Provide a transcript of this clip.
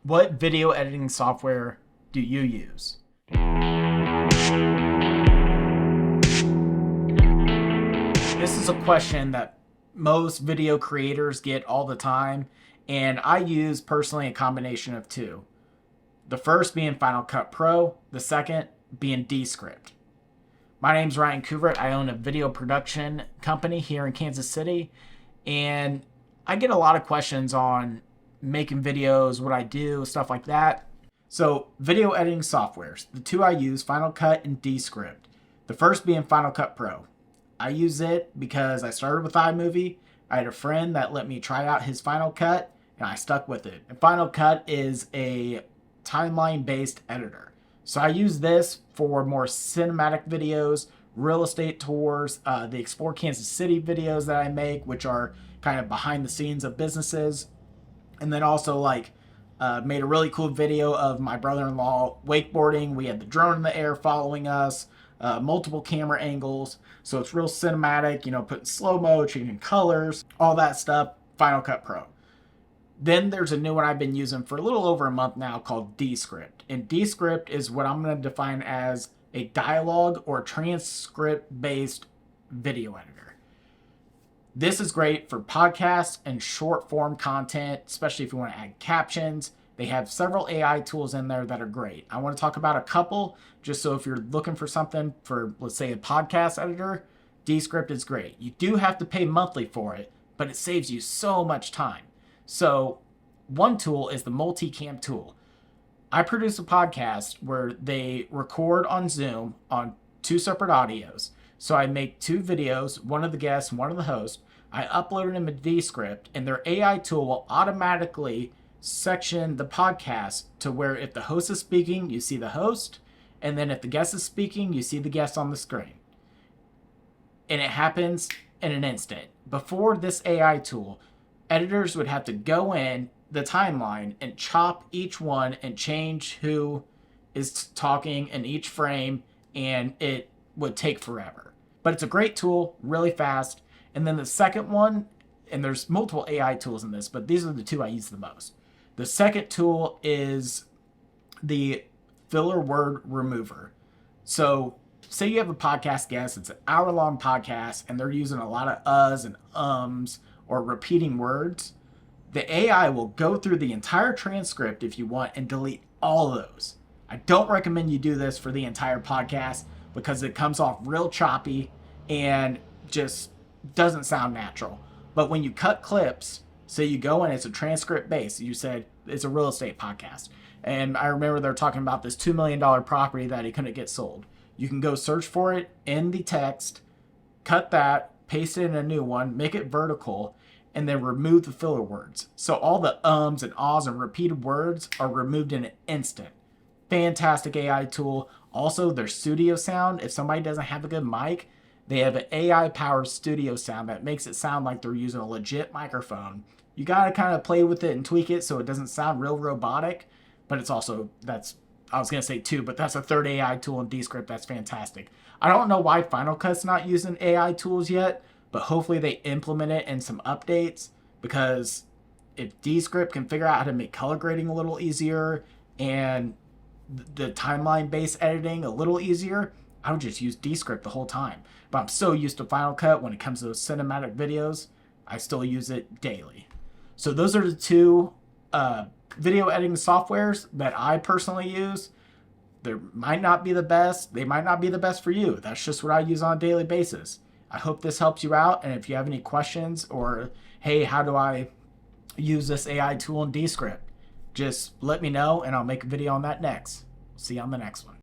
What video editing software do you use? This is a question that most video creators get all the time, and I use personally a combination of two. The first being Final Cut Pro, the second being Descript. My name's Ryan Kuvert. I own a video production company here in Kansas City, and I get a lot of questions on making videos, what I do, stuff like that. So, video editing softwares. The two I use, Final Cut and Descript. The first being Final Cut Pro. I use it because I started with iMovie. I had a friend that let me try out his Final Cut, and I stuck with it. And Final Cut is a timeline-based editor. So I use this for more cinematic videos, real estate tours, the Explore Kansas City videos that I make, which are kind of behind the scenes of businesses. And then also made a really cool video of my brother-in-law wakeboarding. We had the drone in the air following us, multiple camera angles. So it's real cinematic, putting slow-mo, changing colors, all that stuff, Final Cut Pro. Then there's a new one I've been using for a little over a month now called Descript. And Descript is what I'm going to define as a dialogue or transcript-based video editor. This is great for podcasts and short form content, especially if you want to add captions. They have several AI tools in there that are great. I want to talk about a couple, just so if you're looking for something for, let's say, a podcast editor, Descript is great. You do have to pay monthly for it, but it saves you so much time. So one tool is the multicam tool. I produce a podcast where they record on Zoom on two separate audios. So I make two videos, one of the guests, one of the host. I upload them in Descript, and their AI tool will automatically section the podcast to where if the host is speaking, you see the host, and then if the guest is speaking, you see the guest on the screen. And it happens in an instant. Before this AI tool, editors would have to go in the timeline and chop each one and change who is talking in each frame, and it would take forever. But it's a great tool, really fast. And then the second one, and there's multiple AI tools in this, but these are the two I use the most. The second tool is the filler word remover. So say you have a podcast guest, it's an hour-long podcast, and they're using a lot of uhs and ums or repeating words. The AI will go through the entire transcript if you want and delete all of those. I don't recommend you do this for the entire podcast because it comes off real choppy and just doesn't sound natural. But when you cut clips, so you go in, it's a transcript base. You said it's a real estate podcast. And I remember they're talking about this $2 million property that he couldn't get sold. You can go search for it in the text, cut that, paste it in a new one, make it vertical, and then remove the filler words. So all the ums and ahs and repeated words are removed in an instant. Fantastic AI tool. Also, their studio sound, if somebody doesn't have a good mic, they have an AI-powered studio sound that makes it sound like they're using a legit microphone. You got to kind of play with it and tweak it so it doesn't sound real robotic, but it's also, I was going to say two, but that's a third AI tool in Descript that's fantastic. I don't know why Final Cut's not using AI tools yet, but hopefully they implement it in some updates, because if Descript can figure out how to make color grading a little easier and the timeline-based editing a little easier, I would just use Descript the whole time. But I'm so used to Final Cut when it comes to those cinematic videos, I still use it daily. So those are the two video editing softwares that I personally use. They might not be the best. They might not be the best for you. That's just what I use on a daily basis. I hope this helps you out. And if you have any questions or, hey, how do I use this AI tool in Descript, just let me know and I'll make a video on that next. See you on the next one.